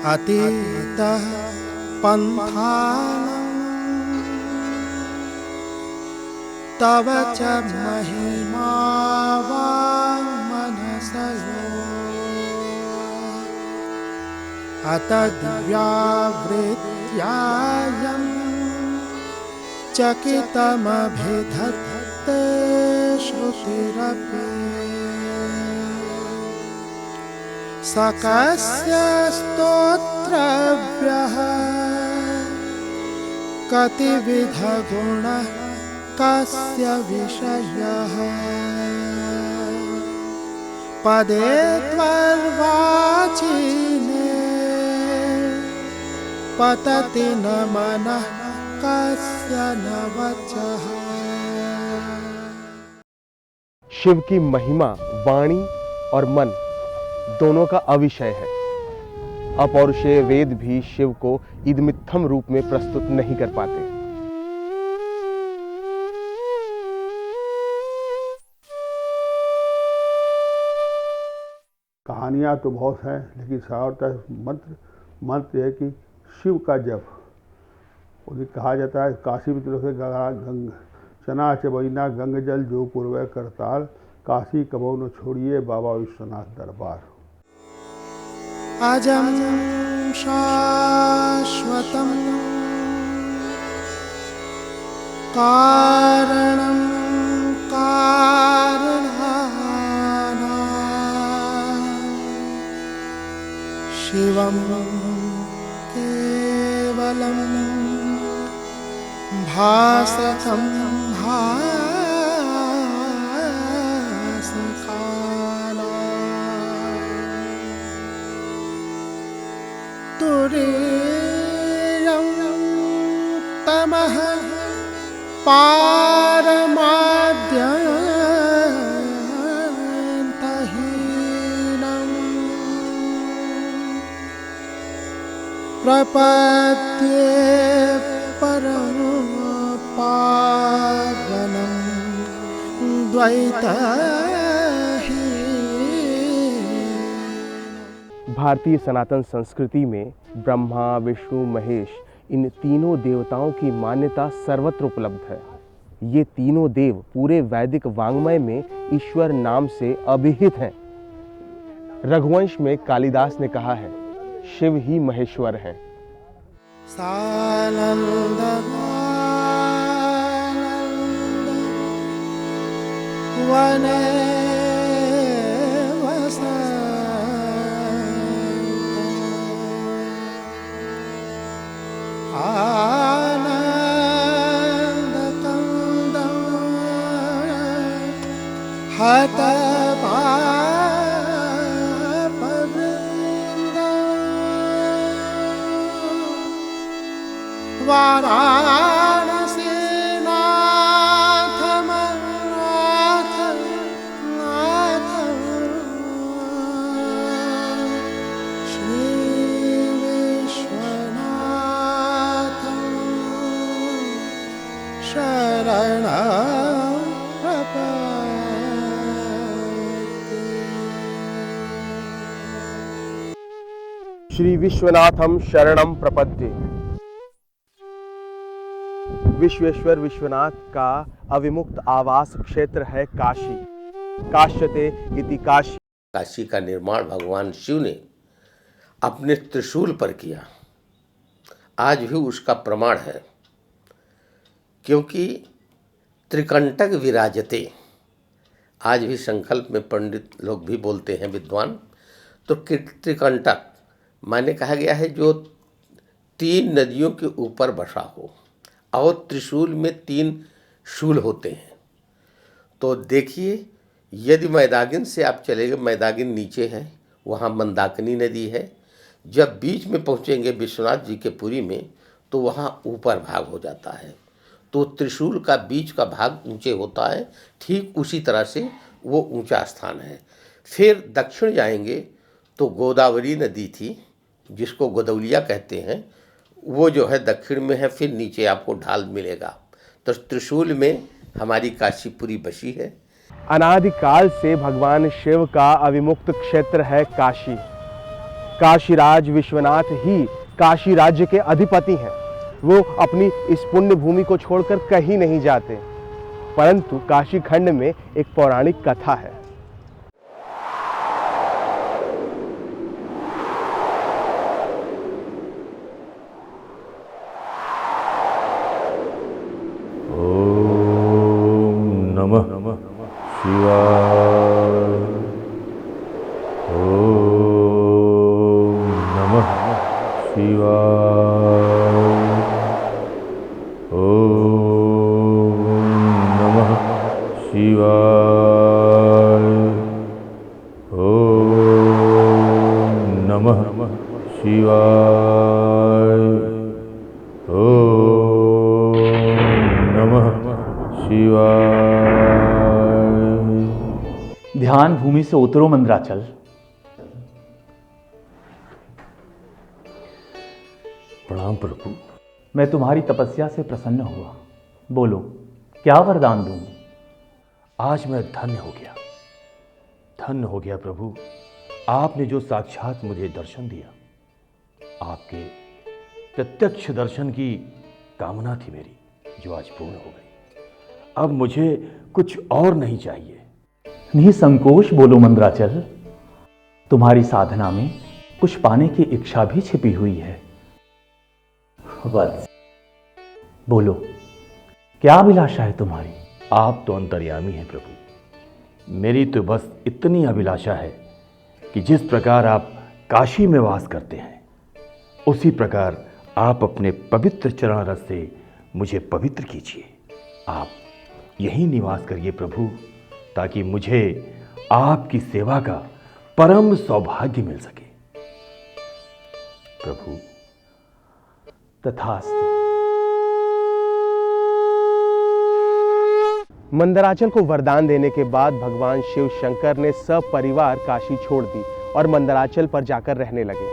अतीतः पन्थानां तव च महिमा वाङ्मनसयो अत दिव्यावृत्यायं चकितमभिधत्ते श्रुतिरपि सकस्य स्तोत्रव्यः कतिविधगुणः कस्य विषयः पदे त्वर्वाचीने पतति न मनः कस्य न वचः। शिव की महिमा वाणी और मन दोनों का अविषय है। अपौरुषेय वेद भी शिव को इदमित्थम रूप में प्रस्तुत नहीं कर पाते। कहानियाँ तो बहुत हैं, लेकिन साधारणतः मंत्र है कि शिव का जप। उन्हें कहा जाता है काशी में तरफ से गंग चना चबैना गंग जल जो पूर्व करताल काशी कबो न छोड़िए बाबा विश्वनाथ दरबार। अजं शाश्वतं कारणं कारणानां शिवं केवलं भासतं तुरीयं तमः पारमाद्यन्तहीनं प्रपद्ये परमपावनं द्वैतहीनं। भारतीय सनातन संस्कृति में ब्रह्मा विष्णु महेश इन तीनों देवताओं की मान्यता सर्वत्र उपलब्ध है। ये तीनों देव पूरे वैदिक वाङ्मय में ईश्वर नाम से अभिहित हैं। रघुवंश में कालिदास ने कहा है शिव ही महेश्वर हैं। वने आनन्दकन्दं हतपापवृन्दं श्री विश्वनाथम शरणम प्रपद्ये। विश्वेश्वर विश्वनाथ का अविमुक्त आवास क्षेत्र है काशी। काश्यते इति काशी। काशी का निर्माण भगवान शिव ने अपने त्रिशूल पर किया। आज भी उसका प्रमाण है, क्योंकि त्रिकंटक विराजते। आज भी संकल्प में पंडित लोग भी बोलते हैं, विद्वान। तो त्रिकंटक माने कहा गया है जो 3 नदियों के ऊपर बसा हो, और त्रिशूल में 3 शूल होते हैं। तो देखिए, यदि मैदागिन से आप चलेंगे, मैदागिन नीचे है, वहाँ मंदाकिनी नदी है। जब बीच में पहुँचेंगे विश्वनाथ जी के पुरी में, तो वहाँ ऊपर भाग हो जाता है। तो त्रिशूल का बीच का भाग ऊंचे होता है, ठीक उसी तरह से वो ऊंचा स्थान है। फिर दक्षिण जाएंगे तो गोदावरी नदी थी, जिसको गोदौलिया कहते हैं, वो जो है दक्षिण में है। फिर नीचे आपको ढाल मिलेगा। तो त्रिशूल में हमारी काशीपुरी बसी है। अनादिकाल से भगवान शिव का अविमुक्त क्षेत्र है काशी। काशीराज विश्वनाथ ही काशी राज्य के अधिपति हैं। वो अपनी इस पुण्य भूमि को छोड़कर कहीं नहीं जाते। परंतु काशी खंड में एक पौराणिक कथा है। ओम नमः शिवाय। ओम नमः शिवाय। ओम नमः शिवाय। ओम नमः शिवाय। ओम नमः शिवाय। ध्यान भूमि से उतरो मंदराचल। प्रणाम प्रभु। मैं तुम्हारी तपस्या से प्रसन्न हुआ। बोलो, क्या वरदान दूं? आज मैं धन्य हो गया, धन्य हो गया प्रभु। आपने जो साक्षात मुझे दर्शन दिया, आपके प्रत्यक्ष दर्शन की कामना थी मेरी, जो आज पूर्ण हो गई। अब मुझे कुछ और नहीं चाहिए। निसंकोच बोलो मंदराचल। तुम्हारी साधना में कुछ पाने की इच्छा भी छिपी हुई है। वत्स, बोलो, क्या अभिलाषा है तुम्हारी? आप तो अंतर्यामी हैं प्रभु। मेरी तो बस इतनी अभिलाषा है कि जिस प्रकार आप काशी में वास करते हैं, उसी प्रकार आप अपने पवित्र चरण रस से मुझे पवित्र कीजिए। आप यहीं निवास करिए प्रभु, ताकि मुझे आपकी सेवा का परम सौभाग्य मिल सके। प्रभु, तथास्तु। मंदराचल को वरदान देने के बाद भगवान शिव शंकर ने सपरिवार काशी छोड़ दी और मंदराचल पर जाकर रहने लगे।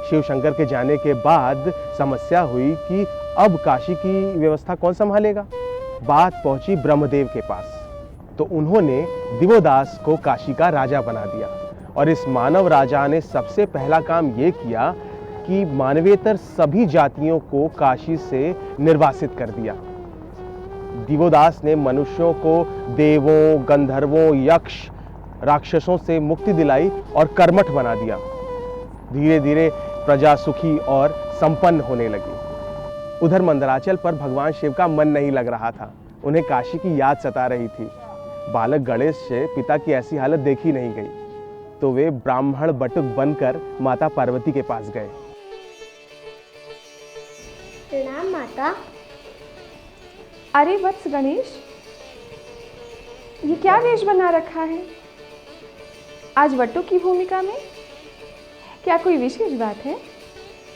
शिव शंकर के जाने के बाद समस्या हुई कि अब काशी की व्यवस्था कौन संभालेगा। बात पहुंची ब्रह्मदेव के पास, तो उन्होंने दिवोदास को काशी का राजा बना दिया। और इस मानव राजा ने सबसे पहला काम यह किया कि मानवेतर सभी जातियों को काशी से निर्वासित कर दिया। दिवोदास ने मनुष्यों को देवों, गंधर्वों, यक्ष, राक्षसों से मुक्ति दिलाई और कर्मठ बना दिया। धीरे धीरे प्रजा सुखी और संपन्न होने लगी। उधर मंदराचल पर भगवान शिव का मन नहीं लग रहा था। उन्हें काशी की याद सता रही थी। बालक गणेश से पिता की ऐसी हालत देखी नहीं गई, तो वे ब्राह्मण बटुक बनकर माता पार्वती के पास गए। प्रणाम माता। अरे वत्स गणेश, ये क्या वेश बना रखा है आज वटुक की भूमिका में? क्या कोई विशेष बात है?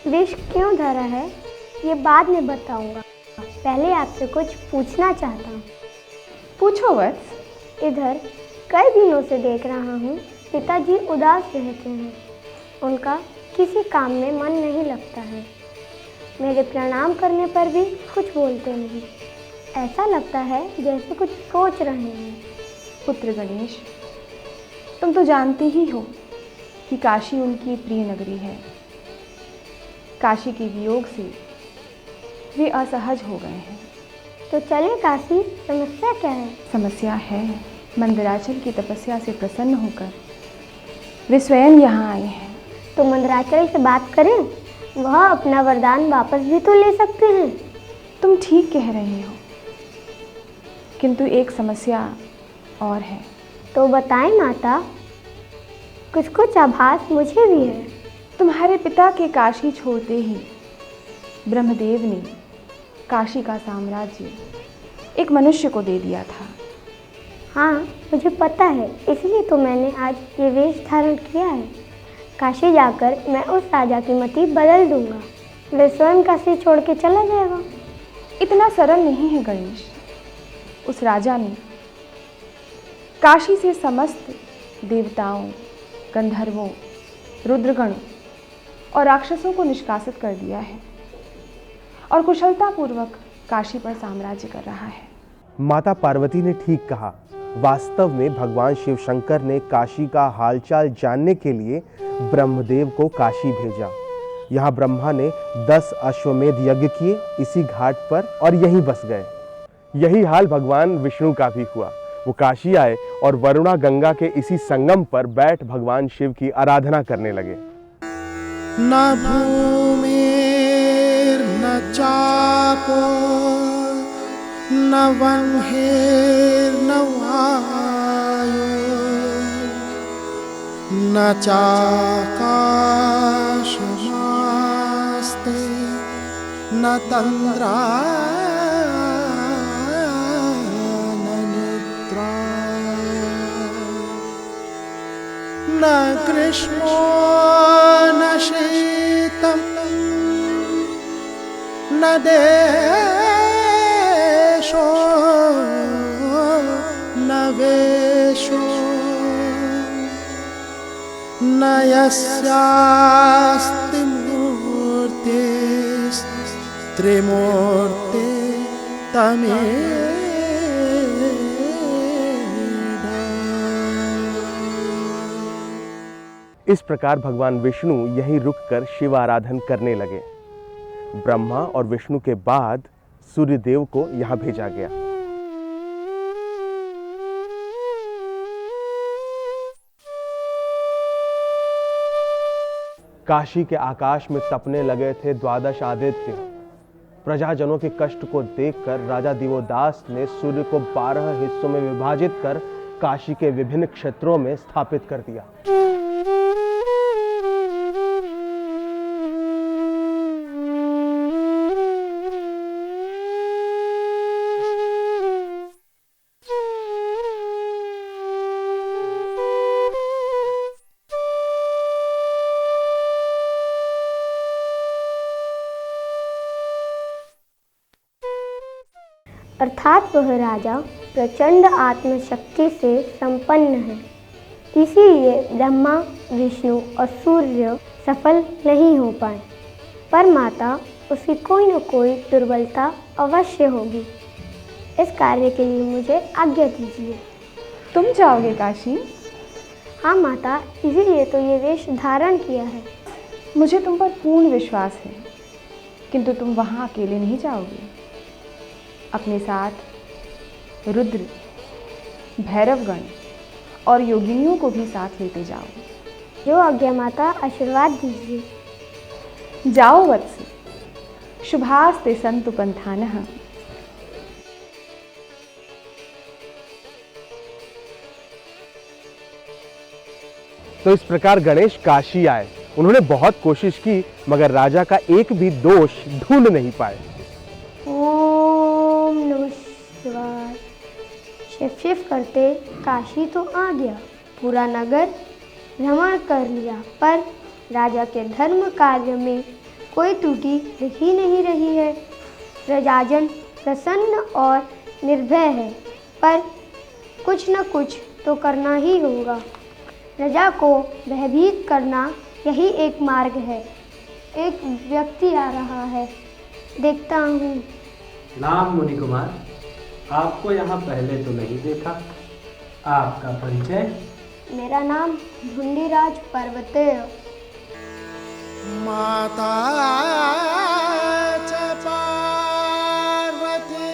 वेश क्यों धरा है ये बाद में बताऊंगा। पहले आपसे कुछ पूछना चाहता हूँ। पूछो वत्स। इधर कई दिनों से देख रहा हूँ पिताजी उदास रहते हैं। उनका किसी काम में मन नहीं लगता है। मेरे प्रणाम करने पर भी कुछ बोलते नहीं। ऐसा लगता है जैसे कुछ सोच रहे हैं। पुत्र गणेश, तुम तो जानती ही हो कि काशी उनकी प्रिय नगरी है। काशी के वियोग से वे असहज हो गए हैं। तो चले काशी। समस्या क्या है? समस्या है, मंदराचल की तपस्या से प्रसन्न होकर वे स्वयं यहाँ आए हैं। तो मंदराचल से बात करें, वह अपना वरदान वापस भी तो ले सकते हैं। तुम ठीक कह रहे हो, किंतु एक समस्या और है। तो बताएं माता, कुछ कुछ आभास मुझे भी है। तुम्हारे पिता के काशी छोड़ते ही ब्रह्मदेव ने काशी का साम्राज्य एक मनुष्य को दे दिया था। हाँ, मुझे पता है, इसलिए तो मैंने आज ये वेश धारण किया है। काशी जाकर मैं उस राजा की मति बदल दूंगा। वे स्वयं काशी छोड़ के चला जाएगा। इतना सरल नहीं है गणेश। उस राजा ने काशी से समस्त देवताओं, गंधर्वों, रुद्रगणों और राक्षसों को निष्कासित कर दिया है और कुशलतापूर्वक काशी पर साम्राज्य कर रहा है। माता पार्वती ने ठीक कहा। वास्तव में भगवान शिव शंकर ने काशी का हालचाल जानने के लिए ब्रह्मदेव को काशी भेजा। यहाँ ब्रह्मा ने 10 अश्वमेध यज्ञ किए इसी घाट पर और यहीं बस गए। यही हाल भगवान विष्णु का भी हुआ। वो काशी आए और वरुणा गंगा के इसी संगम पर बैठ भगवान शिव की आराधना करने लगे। न भूमिर्न चापो न वह्निर्न वायुः न चाकाशमास्ते न तन्द्रा न निद्रा न ग्रीष्मो न शीतं न देशो न वेशो न यस्यास्ति मूर्तिस्त्रिमूर्ते तमेव। इस प्रकार भगवान विष्णु यहीं रुककर शिव आराधन करने लगे। ब्रह्मा और विष्णु के बाद सूर्यदेव को यहाँ भेजा गया। काशी के आकाश में तपने लगे थे 12 आदित्य। प्रजाजनों के कष्ट को देखकर राजा दिवोदास ने सूर्य को 12 हिस्सों में विभाजित कर काशी के विभिन्न क्षेत्रों में स्थापित कर दिया। अर्थात वह राजा प्रचंड आत्मशक्ति से संपन्न है, इसीलिए ब्रह्मा, विष्णु और सूर्य सफल नहीं हो पाए। पर माता, उसकी कोई न कोई दुर्बलता अवश्य होगी। इस कार्य के लिए मुझे आज्ञा दीजिए। तुम जाओगे काशी? हाँ माता, इसीलिए तो ये वेश धारण किया है। मुझे तुम पर पूर्ण विश्वास है, किंतु तुम वहाँ अकेले नहीं जाओगे। अपने साथ रुद्र, भैरवगण और योगिनियों को भी साथ लेते जाओ। जो आज्ञा माता, आशीर्वाद दीजिए। जाओ वत्स, शुभास्ते सन्तु पंथानः। तो इस प्रकार गणेश काशी आए। उन्होंने बहुत कोशिश की मगर राजा का एक भी दोष ढूंढ नहीं पाए। ओम नमः शिवाय। शिव करते काशी तो आ गया, पूरा नगर भ्रमण कर लिया, पर राजा के धर्म कार्य में कोई त्रुटि दिख ही नहीं रही है। प्रजाजन प्रसन्न और निर्भय है, पर कुछ न कुछ तो करना ही होगा। प्रजा को भयभीत करना यही एक मार्ग है। एक व्यक्ति आ रहा है, देखता हूँ। नाम मुनि कुमार, आपको यहाँ पहले तो नहीं देखा। आपका परिचय? मेरा नाम धुंडीराज पर्वतेय। माता च पार्वती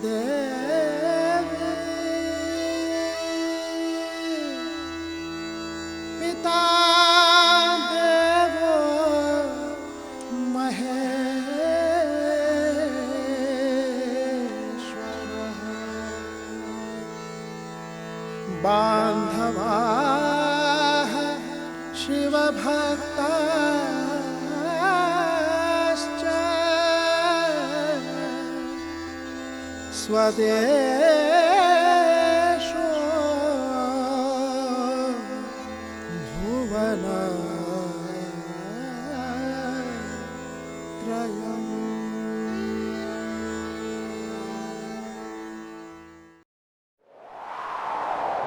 देवी, पिता देवो महेश्वरः, बान्धवाः शिवभक्ताश्च स्वदेशो भुवनत्रयम्।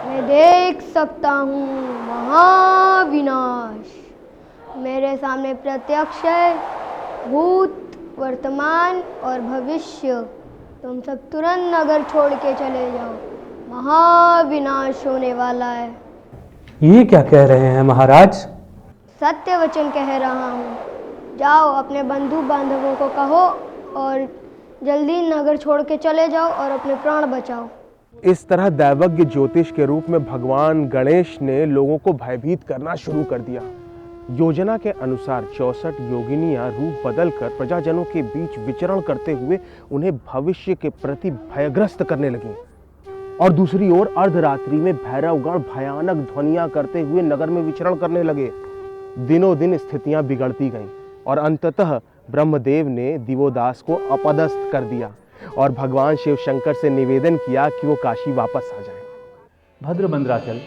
मैं देख सकता हूँ महाविनाश। मेरे सामने प्रत्यक्ष है। भूत, वर्तमान और भविष्य तुम सब तुरंत नगर छोड़ के चले जाओ, महाविनाश होने वाला है। ये क्या कह रहे हैं महाराज? सत्य वचन कह रहा हूँ। जाओ अपने बंधु बांधवों को कहो और जल्दी नगर छोड़ के चले जाओ और अपने प्राण बचाओ। इस तरह दैवज्ञ ज्योतिष के रूप में भगवान गणेश ने लोगों को भयभीत करना शुरू कर दिया। योजना के अनुसार 64 योगिनियां रूप बदलकर प्रजाजनों के बीच विचरण करते हुए उन्हें भविष्य के प्रति भयग्रस्त करने लगीं। और दूसरी ओर अर्धरात्रि में भैरवगण भयानक ध्वनियां करते हुए नगर में विचरण करने लगे। दिनों दिन स्थितियां बिगड़ती गईं और अंततः ब्रह्मदेव ने दिवोदास को अपदस्थ कर दिया और भगवान शिव शंकर से निवेदन किया कि वो काशी वापस आ जाए। भद्र मंदराचल,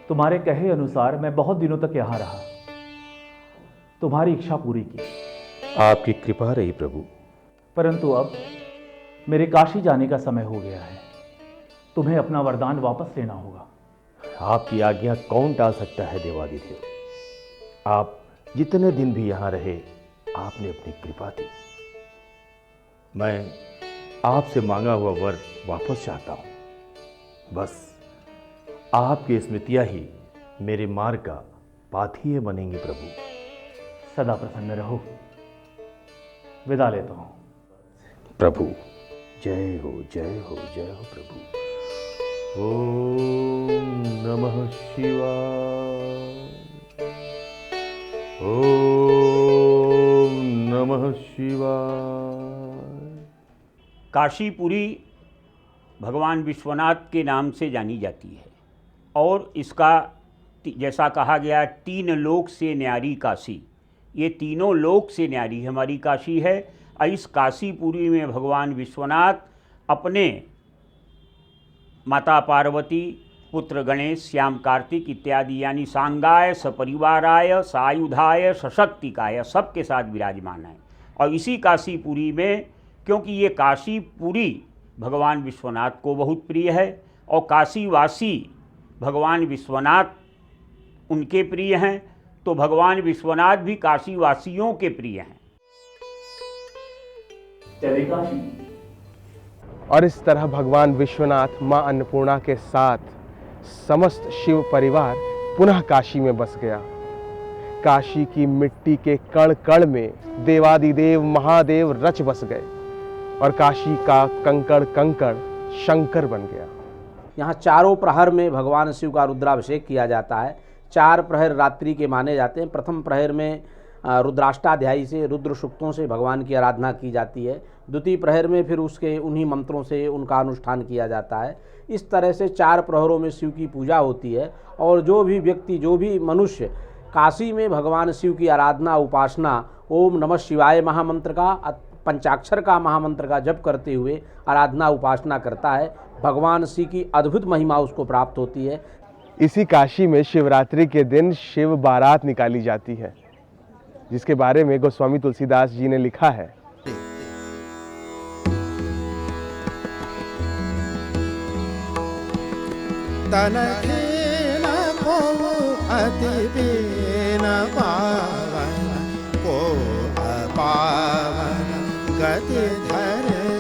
तुम्हारे कहे अनुसार मैं बहुत दिनों तक यहाँ रहा, तुम्हारी इच्छा पूरी की। आपकी कृपा रही प्रभु। परंतु अब मेरे काशी जाने का समय हो गया है। तुम्हें अपना वरदान वापस लेना होगा। आपकी आज्ञा कौन टाल सकता है देवादिदेव। आप जितने दिन भी यहाँ रहे, आपने अपनी कृपा दी। मैं आपसे मांगा हुआ वर वापस चाहता हूँ। बस आपकी स्मृतियाँ ही मेरे मार्ग का पाथेय बनेंगी प्रभु। सदा प्रसन्न रहो। विदा लेता हूँ प्रभु। जय हो जय हो जय हो प्रभु। ओम नमः शिवाय। ओम नमः शिवाय। काशीपुरी भगवान विश्वनाथ के नाम से जानी जाती है और इसका जैसा कहा गया 3 लोक से न्यारी काशी, ये तीनों लोक से न्यारी हमारी काशी है। और इस काशीपुरी में भगवान विश्वनाथ अपने माता पार्वती, पुत्र गणेश, श्याम कार्तिक इत्यादि यानी सांगाय सपरिवाराय सायुधाय सशक्तिकाय सबके साथ विराजमान है। और इसी काशीपुरी में, क्योंकि ये काशीपुरी भगवान विश्वनाथ को बहुत प्रिय है और काशीवासी भगवान विश्वनाथ उनके प्रिय हैं, तो भगवान विश्वनाथ भी काशीवासियों के प्रिय हैं। चले काशी। और इस तरह भगवान विश्वनाथ मां अन्नपूर्णा के साथ समस्त शिव परिवार पुनः काशी में बस गया। काशी की मिट्टी के कण कण में देवादिदेव महादेव रच बस गए और काशी का कंकड़ कंकड़ शंकर बन गया। यहाँ चारों प्रहर में भगवान शिव का रुद्राभिषेक किया जाता है। 4 प्रहर रात्रि के माने जाते हैं। प्रथम प्रहर में रुद्राष्टाध्यायी से, रुद्र सूक्तों से भगवान की आराधना की जाती है। द्वितीय प्रहर में फिर उसके उन्हीं मंत्रों से उनका अनुष्ठान किया जाता है। इस तरह से 4 प्रहरों में शिव की पूजा होती है। और जो भी व्यक्ति, जो भी मनुष्य काशी में भगवान शिव की आराधना उपासना ओम नमः शिवाय महामंत्र का, पंचाक्षर का महामंत्र का जप करते हुए आराधना उपासना करता है, भगवान शिव की अद्भुत महिमा उसको प्राप्त होती है। इसी काशी में शिवरात्रि के दिन शिव बारात निकाली जाती है, जिसके बारे में गोस्वामी तुलसीदास जी ने लिखा है। तनखेन को अति बीन पावन को अपावन गति धरे।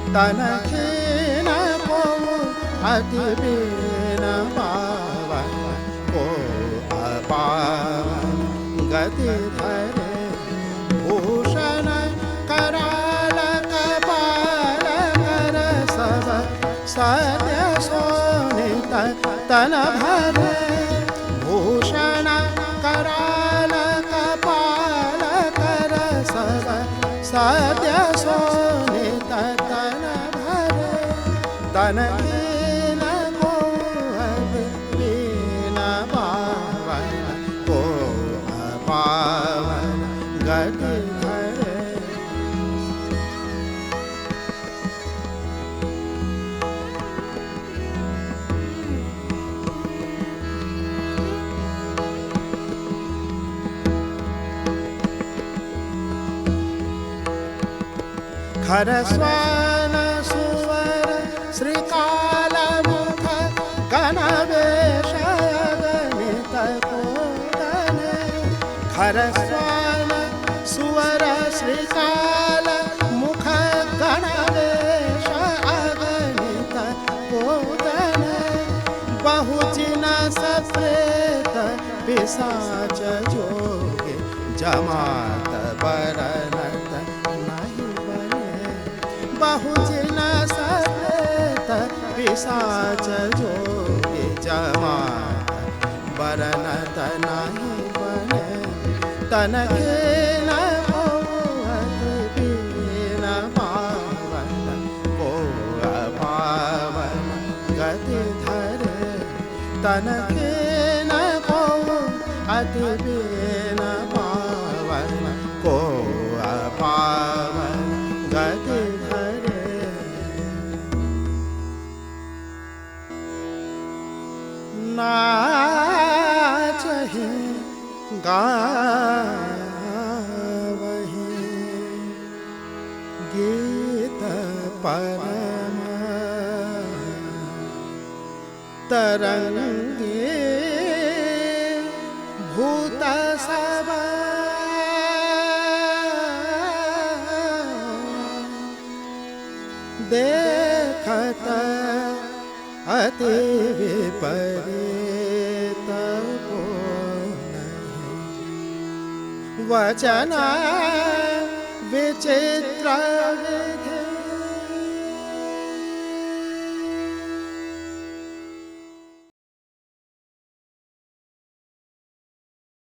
तनखेन को अति बीन पावन को अपावन गति धरे। भूषण कराल कपाल कर सब सत्य सोनित तन भरे। भूषण कराल कपाल कर सब सत्य सोनित तन भरे। तन कीन को बीन पावन को अपावन गति धरे। खरस्वान सुवर श्रीकाल मुख गणवेश गणित कोदन। खरस्वान सुवर श्रीकाल मुख गणवेश पिशाच जोगे जमात बरनत नहीं बने बहुजिन समेत पिशाच जोगे जमात बरनत नहीं बने तनके न होवत बीन पावन को पावन गति धरे तनके न अति बीन पावन को पावन गति धरे नाचहि गावहि गीत परम तरंगे भूत सब देखत अति विपरीत को वचन विचित्र